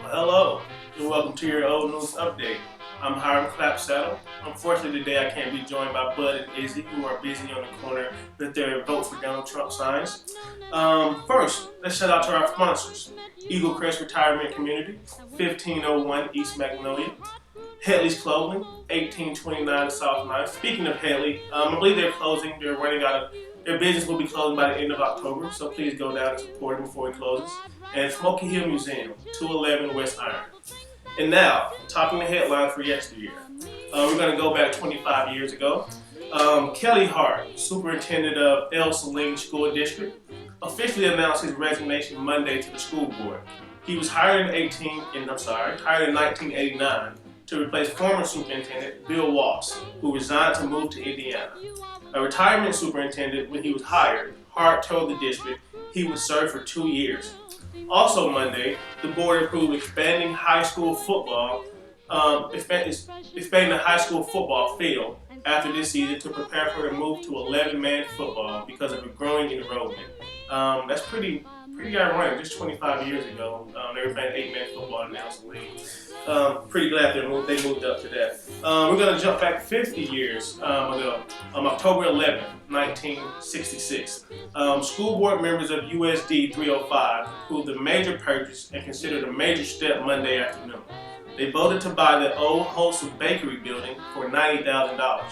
Hello, and welcome to your old news update. I'm Hiram Clapsaddle. Unfortunately, today I can't be joined by Bud and Izzy, who are busy on the corner with their vote for Donald Trump signs. First, let's shout out to our sponsors: Eagle Crest Retirement Community, 1501 East Magnolia; Headley's Clothing, 1829 South 9th. Speaking of Headley, I believe they're closing. They're running out of their business will be closing by the end of October, so please go down and support them before it closes. And Smoky Hill Museum, 211 West Iron. And now, topping the headlines for yesteryear. We're going to go back 25 years ago. Kelly Hart, superintendent of El Salina School District, officially announced his resignation Monday to the school board. He was hired in 1989 to replace former superintendent Bill Walsh, who resigned to move to Indiana. A retirement superintendent, when he was hired, Hart told the district he would serve for 2 years. Also Monday, the board approved expanding high school football, expanding the high school football field after this season to prepare for the move to 11-man football because of a growing enrollment. That's pretty ironic. Just 25 years ago, they were playing 8-man football in the National League. Pretty glad they moved up to that. We're going to jump back 50 years ago, October 11th, 1966. School board members of USD 305 approved a major purchase and considered a major step Monday afternoon. They voted to buy the old Wholesome Bakery building for $90,000.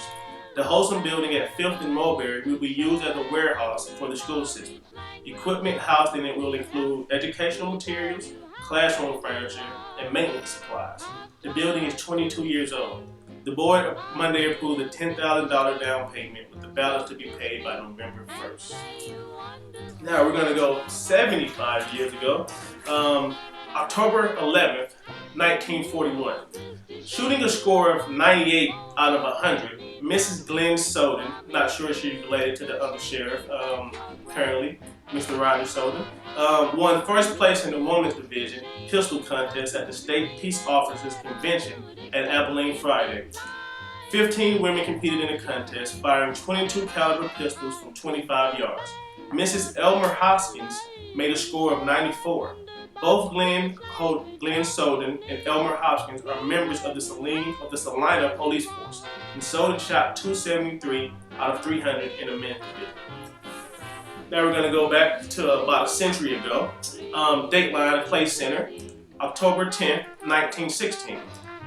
The Wholesome building at 5th and Mulberry will be used as a warehouse for the school system. Equipment housed in it will include educational materials, classroom furniture, and maintenance supplies. The building is 22 years old. The board Monday approved a $10,000 down payment with the balance to be paid by November 1st. Now we're going to go 75 years ago, October 11th, 1941. Shooting a score of 98 out of 100, Mrs. Glenn Soden, not sure if she's related to the undersheriff currently, Mr. Roger Soden, won first place in the women's division pistol contest at the State Peace Officers Convention at Abilene Friday. 15 women competed in the contest, firing .22 caliber pistols from 25 yards. Mrs. Elmer Hoskins made a score of 94. Both Glenn Soden and Elmer Hopkins are members of the Salina Police Force, and Soden shot .273 out of 300 in a men's division. Now we're going to go back to about a century ago. Dateline Play Center, October 10th, 1916.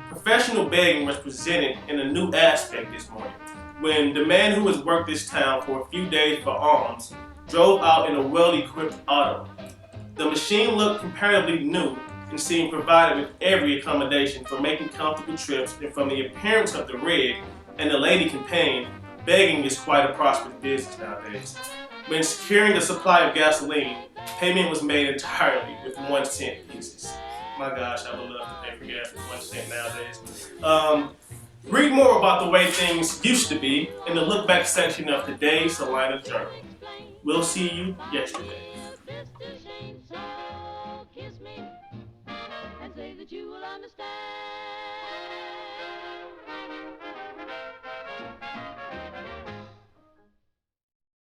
Professional begging was presented in a new aspect this morning, when the man who has worked this town for a few days for alms drove out in a well-equipped auto. The machine looked comparatively new and seemed provided with every accommodation for making comfortable trips, and from the appearance of the rig and the lady companion, begging is quite a prosperous business nowadays. When securing the supply of gasoline, payment was made entirely with 1 cent pieces. My gosh, I would love to pay for gas with 1 cent nowadays. Read more about the way things used to be in the look back section of today's Salina Journal. We'll see you yesterday. Kiss me and say that you will understand.